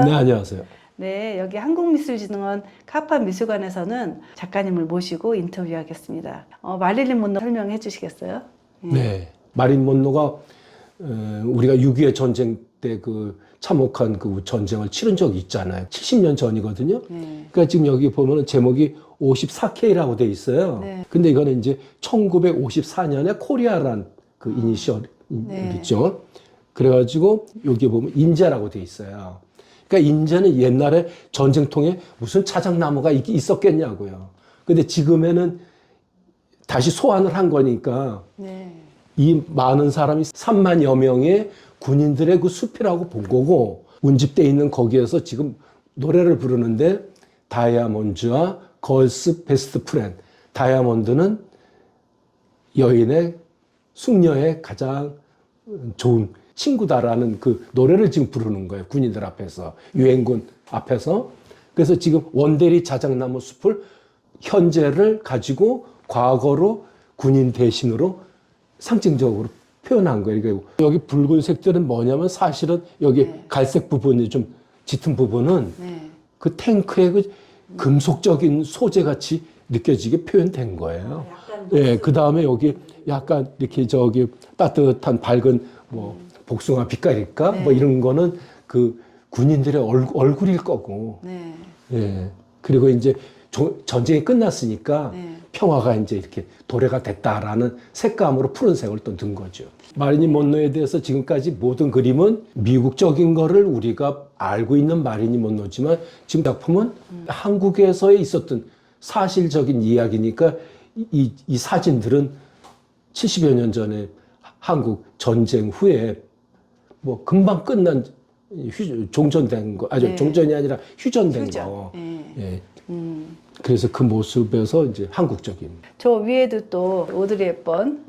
네, 안녕하세요. 네, 여기 한국미술진흥원 카파 미술관에서는 작가님을 모시고 인터뷰하겠습니다. 마릴린 먼로 설명해 주시겠어요? 네, 마린 먼로가 우리가 6.25 전쟁 때 그 참혹한 그 전쟁을 치른 적이 있잖아요. 70년 전이거든요. 네. 그러니까 지금 여기 보면은 제목이 54K라고 돼 있어요. 네. 근데 이거는 이제 1954년에 코리아란 그 이니셜이죠. 네. 그래가지고 여기 보면 인제라고 돼 있어요. 그러니까 인제는 옛날에 전쟁통에 무슨 자작나무가 있었겠냐고요. 근데 지금에는 다시 소환을 한 거니까 네. 이 많은 사람이 3만여 명의 군인들의 그 숲이라고 본 거고, 운집돼 있는 거기에서 지금 노래를 부르는데, 다이아몬드와 걸스 베스트 프렌드. 다이아몬드는 여인의 숙녀의 가장 좋은 친구다라는 그 노래를 지금 부르는 거예요. 군인들 앞에서, 유엔군 앞에서. 그래서 지금 원대리 자작나무 숲을 현재를 가지고 과거로 군인 대신으로 상징적으로 표현한 거예요. 그러니까 여기 붉은색들은 뭐냐면 사실은 여기 네. 갈색 부분이 좀 짙은 부분은 네. 그 탱크의 그 금속적인 소재 같이 느껴지게 표현된 거예요. 약간 예, 그 다음에 여기 약간 이렇게 저기 따뜻한 밝은 뭐 복숭아 빛깔일까? 네. 뭐 이런 거는 그 군인들의 얼굴일 거고. 네. 예. 그리고 이제 전쟁이 끝났으니까 네. 평화가 이제 이렇게 도래가 됐다라는 색감으로 푸른색을 또 든 거죠. 마릴린 먼로에 대해서 지금까지 모든 그림은 미국적인 거를 우리가 알고 있는 마릴린 먼로지만 지금 작품은 한국에서 있었던 사실적인 이야기니까 이 사진들은 70여 년 전에 한국 전쟁 후에 뭐 금방 끝난 종전된 거, 네. 종전이 아니라 휴전된 휴전. 거. 네. 예. 그래서 그 모습에서 이제 한국적인. 저 위에도 또 오드리 헵번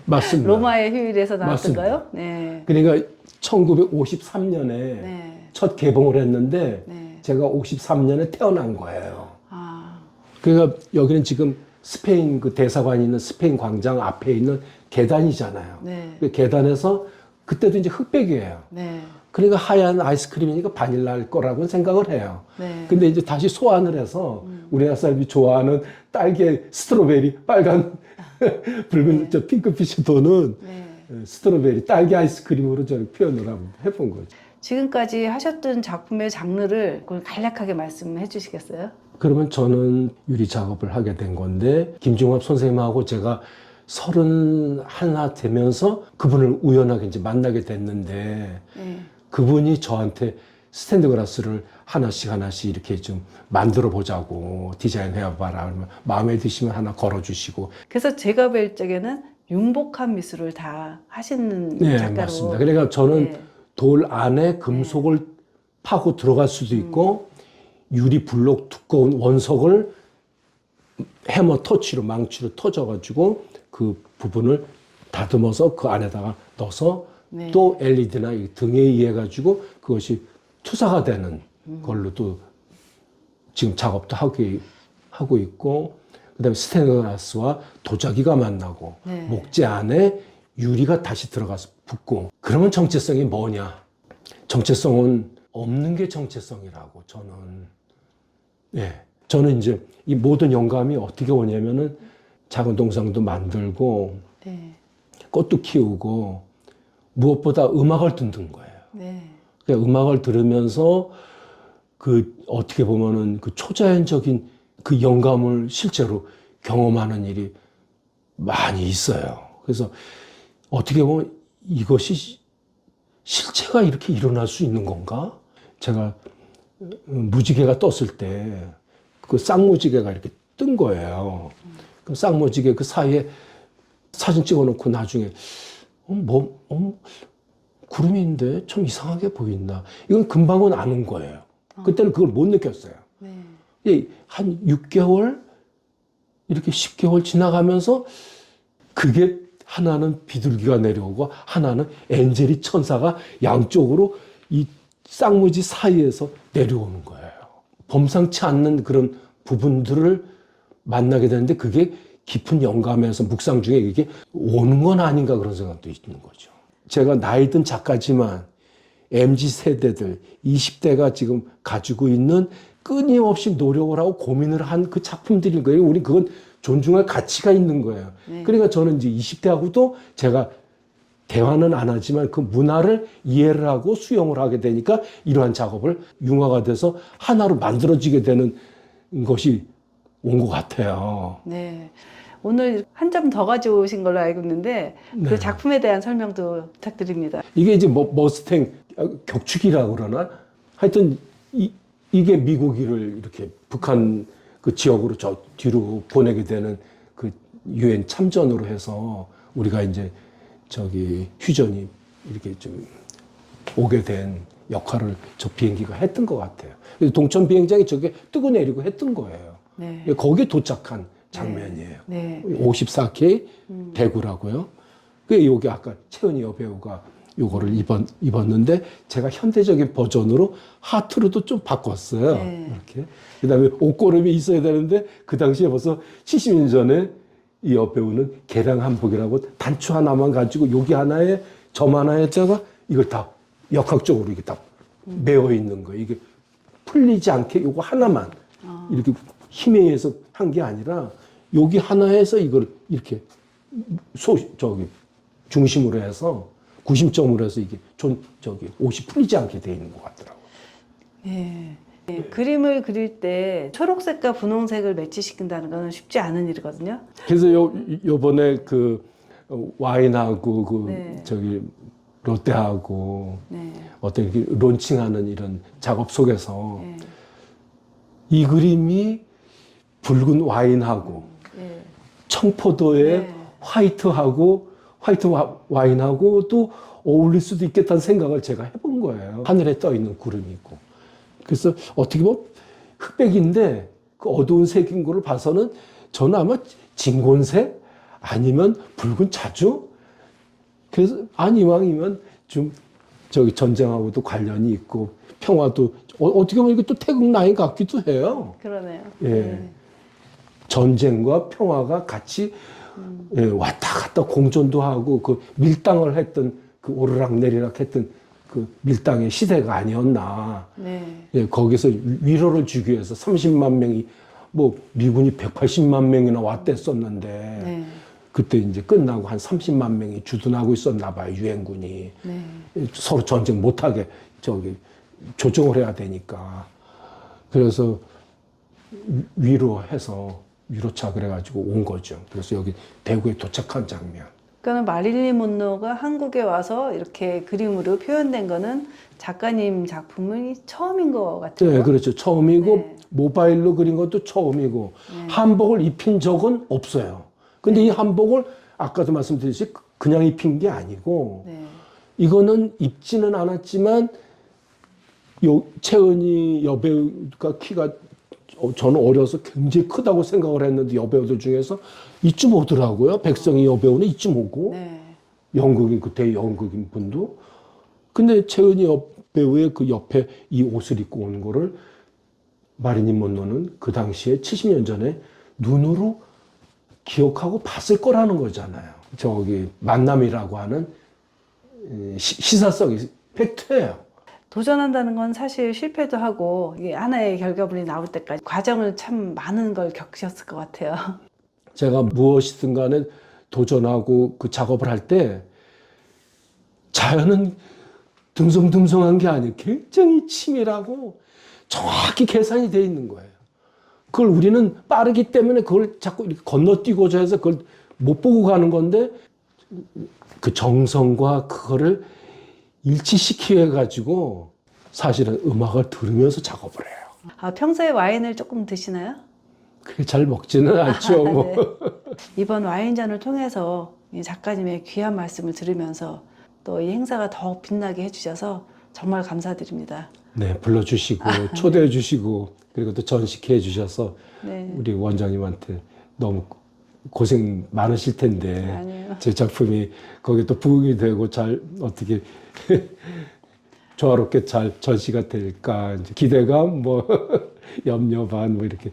맞습니다. 로마의 휴일에서 나왔던가요? 네. 그러니까 1953년에 네. 첫 개봉을 했는데 네. 제가 53년에 태어난 거예요. 아. 그러니까 여기는 지금 스페인 그 대사관이 있는 스페인 광장 앞에 있는 계단이잖아요. 네. 그 계단에서 그때도 이제 흑백이에요. 네. 그러니까 하얀 아이스크림이니까 바닐라일 거라고 생각을 해요. 네. 근데 이제 다시 소환을 해서 우리나라 사람이 좋아하는 딸기 스트로베리 빨간 붉은 저 핑크빛이 도는 네. 스트로베리 딸기 아이스크림으로 저렇게 표현을 한번 해본 거죠. 지금까지 하셨던 작품의 장르를 간략하게 말씀해 주시겠어요? 그러면 저는 유리 작업을 하게 된 건데 김중합 선생님하고 제가 31 되면서 그분을 우연하게 이제 만나게 됐는데 네. 그분이 저한테 스탠드 글라스를 하나씩 이렇게 좀 만들어 보자고 디자인해 봐라. 그러면 마음에 드시면 하나 걸어 주시고. 그래서 제가 뵐 적에는 융복한 미술을 다 하시는 네, 작가로. 맞습니다. 그러니까 저는 네. 돌 안에 금속을 파고 들어갈 수도 있고 유리 블록 두꺼운 원석을 해머 터치로 망치로 터져 가지고 그 부분을 다듬어서 그 안에다가 넣어서 네. 또 LED나 등에 의해 가지고 그것이 투사가 되는 걸로도 지금 작업도 하고 있고, 그다음에 스테인글라스와 도자기가 만나고 네. 목재 안에 유리가 다시 들어가서 붙고. 그러면 정체성이 뭐냐? 정체성은 없는 게 정체성이라고 저는. 예. 저는 이제 이 모든 영감이 어떻게 오냐면은 작은 동상도 만들고 네. 꽃도 키우고 무엇보다 음악을 듣는 거예요. 네. 그러니까 음악을 들으면서 그 어떻게 보면은 그 초자연적인 그 영감을 실제로 경험하는 일이 많이 있어요. 그래서 어떻게 보면 이것이 실체가 이렇게 일어날 수 있는 건가? 제가 무지개가 떴을 때 그 쌍무지개가 이렇게 뜬 거예요. 그 쌍무지개 그 사이에 사진 찍어놓고 나중에 구름인데 좀 이상하게 보인다. 이건 금방은 아는 거예요. 그때는 그걸 못 느꼈어요. 네. 한 6개월, 이렇게 10개월 지나가면서 그게 하나는 비둘기가 내려오고 하나는 엔젤이 천사가 양쪽으로 이 쌍무지 사이에서 내려오는 거예요. 범상치 않는 그런 부분들을 만나게 되는데 그게 깊은 영감에서 묵상 중에 이게 오는 건 아닌가 그런 생각도 있는 거죠. 제가 나이 든 작가지만 MZ 세대들, 20대가 지금 가지고 있는 끊임없이 노력을 하고 고민을 한 그 작품들인 거예요. 우리 그건 존중할 가치가 있는 거예요. 네. 그러니까 저는 이제 20대하고도 제가 대화는 안 하지만 그 문화를 이해를 하고 수용을 하게 되니까 이러한 작업을 융화가 돼서 하나로 만들어지게 되는 것이 온 것 같아요. 네. 오늘 한 점 더 가져오신 걸로 알고 있는데 네. 그 작품에 대한 설명도 부탁드립니다. 이게 이제 머스탱 격추기라고 그러나 하여튼 이게 미국이를 이렇게 북한 그 지역으로 저 뒤로 보내게 되는 그 유엔 참전으로 해서 우리가 이제 저기 휴전이 이렇게 좀 오게 된 역할을 저 비행기가 했던 것 같아요. 그래서 동천 비행장이 저게 뜨고 내리고 했던 거예요. 네. 거기에 도착한 장면이에요. 네. 54K 대구라고요. 그 여기 아까 최은희 여배우가 요거를 입었는데 제가 현대적인 버전으로 하트로도 좀 바꿨어요. 네. 이렇게. 그다음에 옷고름이 있어야 되는데 그 당시에 벌써 70년 전에 이 여배우는 개량 한복이라고 단추 하나만 가지고 여기 하나에 점 하나에다가 이걸 다 역학적으로 이게 다 메어 있는 거예요. 이게 풀리지 않게 요거 하나만 이렇게 힘에 의해서 한 게 아니라 여기 하나에서 이걸 이렇게 중심으로 해서 구심점으로 해서 이게 옷이 풀리지 않게 돼 있는 것 같더라고요. 네. 네. 그림을 그릴 때 초록색과 분홍색을 매치시킨다는 것은 쉽지 않은 일이거든요. 그래서 요번에 그 와인하고 그 네. 롯데하고 네. 어떤 이렇게 론칭하는 이런 작업 속에서 네. 이 그림이 붉은 와인하고 네. 청포도의 네. 화이트 와인하고 또 어울릴 수도 있겠다는 생각을 제가 해본 거예요. 하늘에 떠 있는 구름이 있고. 그래서 어떻게 보면 흑백인데 그 어두운 색인 거를 봐서는 저는 아마 진곤색 아니면 붉은 자주? 그래서 이왕이면 좀 전쟁하고도 관련이 있고 평화도 어떻게 보면 이게 또 태극 라인 같기도 해요. 그러네요. 예. 네. 전쟁과 평화가 같이 예, 왔다 갔다 공존도 하고 그 밀당을 했던 그 오르락내리락 했던 그 밀당의 시대가 아니었나. 네. 예, 거기서 위로를 주기 위해서 30만 명이 뭐 미군이 180만 명이나 왔댔었는데 네. 그때 이제 끝나고 한 30만 명이 주둔하고 있었나 봐요. 유엔군이. 네. 서로 전쟁 못하게 조정을 해야 되니까. 그래서 위로차 그래가지고 온 거죠. 그래서 여기 대구에 도착한 장면. 그러니까 마릴린 monroe가 한국에 와서 이렇게 그림으로 표현된 거는 작가님 작품이 처음인 것 같아요. 네, 그렇죠. 처음이고 네. 모바일로 그린 것도 처음이고 네. 한복을 입힌 적은 없어요. 근데 이 한복을 아까도 말씀드렸듯이 그냥 입힌 게 아니고 네. 이거는 입지는 않았지만 최은희 여배우가 키가 저는 어려서 굉장히 크다고 생각을 했는데 여배우들 중에서 이쯤 오더라고요. 백성희 여배우는 이쯤 오고 네. 연극인 그때 연극인 분도. 근데 최은희 여배우의 그 옆에 이 옷을 입고 온 거를 마릴린 먼로는 그 당시에 70년 전에 눈으로 기억하고 봤을 거라는 거잖아요. 만남이라고 하는 시사성이 팩트예요. 도전한다는 건 사실 실패도 하고 이게 하나의 결과물이 나올 때까지 과정을 참 많은 걸 겪으셨을 것 같아요. 제가 무엇이든 간에 도전하고 그 작업을 할 때 자연은 듬성듬성한 게 아니에요. 굉장히 치밀하고 정확히 계산이 돼 있는 거예요. 그걸 우리는 빠르기 때문에 그걸 자꾸 이렇게 건너뛰고자 해서 그걸 못 보고 가는 건데 그 정성과 그거를 일치시키게 해가지고 사실은 음악을 들으면서 작업을 해요. 평소에 와인을 조금 드시나요? 그게 잘 먹지는 않죠. 뭐. 네. 이번 와인전을 통해서 이 작가님의 귀한 말씀을 들으면서 또 이 행사가 더욱 빛나게 해주셔서 정말 감사드립니다. 네, 불러주시고 초대해 주시고 그리고 또 전시해 주셔서 네. 우리 원장님한테 너무 고생 많으실 텐데 아니에요. 제 작품이 거기에 또 부응이 되고 잘 어떻게 조화롭게 잘 전시가 될까 이제 기대감 뭐 염려 반 뭐 이렇게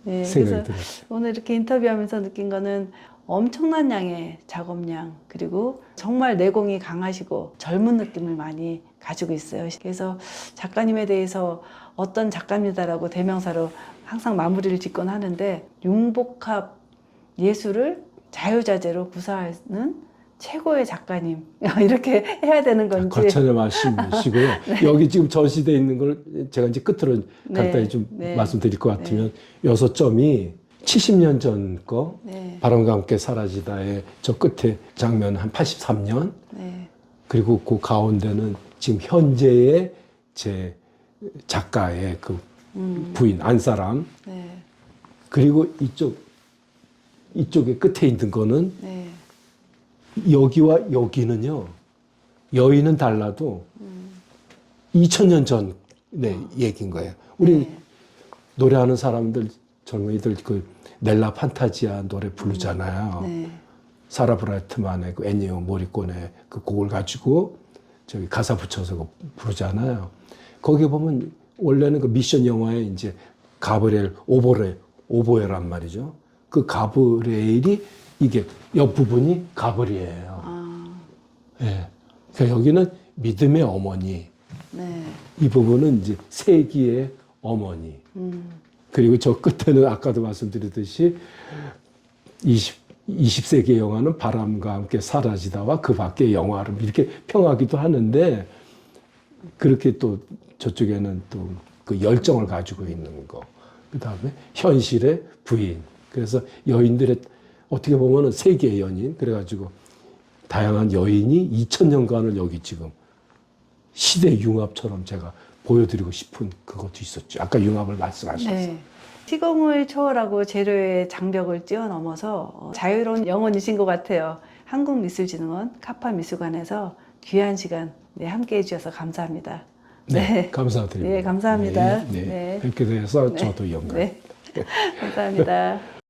네, 생각이 그래서 들어요. 오늘 이렇게 인터뷰하면서 느낀 거는 엄청난 양의 작업량, 그리고 정말 내공이 강하시고 젊은 느낌을 많이 가지고 있어요. 그래서 작가님에 대해서 어떤 작가입니다라고 대명사로 항상 마무리를 짓곤 하는데, 융복합 예술을 자유자재로 구사하는 최고의 작가님, 이렇게 해야 되는 건지. 거창한 말씀이시고요. 여기 지금 전시되어 있는 걸 제가 이제 끝으로 네, 간단히 좀 네, 말씀드릴 것 같으면 6점이 70년 전 거, 네, 바람과 함께 사라지다의 저 끝에 장면 한 83년, 네, 그리고 그 가운데는 지금 현재의 제 작가의 그 부인 안사람, 네, 그리고 이쪽에 끝에 있는 거는 네, 여기와 여기는요, 여인은 달라도 2000년 전의 얘기인 거예요. 우리 네. 노래하는 사람들, 젊은이들 그 넬라 판타지아 노래 부르잖아요. 네. 사라 브라이트만의 그 애니오 모리꼬네 그 곡을 가지고 저기 가사 붙여서 그 부르잖아요. 거기 보면 원래는 그 미션 영화에 이제 가브리엘 오보에란 말이죠. 그 가브리엘이 이게 옆부분이 가브리엘이에요. 아, 예. 그러니까 여기는 믿음의 어머니, 네. 이 부분은 이제 세기의 어머니. 그리고 저 끝에는 아까도 말씀드렸듯이 20세기 영화는 바람과 함께 사라지다와 그 밖의 영화를 이렇게 평하기도 하는데, 그렇게 또 저쪽에는 또 그 열정을 가지고 있는 거. 그 다음에 현실의 부인. 그래서 여인들의 어떻게 보면은 세계의 연인. 그래가지고 다양한 여인이 2000년간을 여기 지금 시대 융합처럼 제가 보여드리고 싶은 그것도 있었죠. 아까 융합을 말씀하셨어요. 네. 시공을 초월하고 재료의 장벽을 뛰어넘어서 자유로운 영혼이신 것 같아요. 한국미술진흥원 카파미술관에서 귀한 시간 함께 해주셔서 감사합니다. 네, 감사드립니다. 네, 감사합니다. 네, 네. 네. 뵙게 돼서 네. 저도 영광. 네. 감사합니다.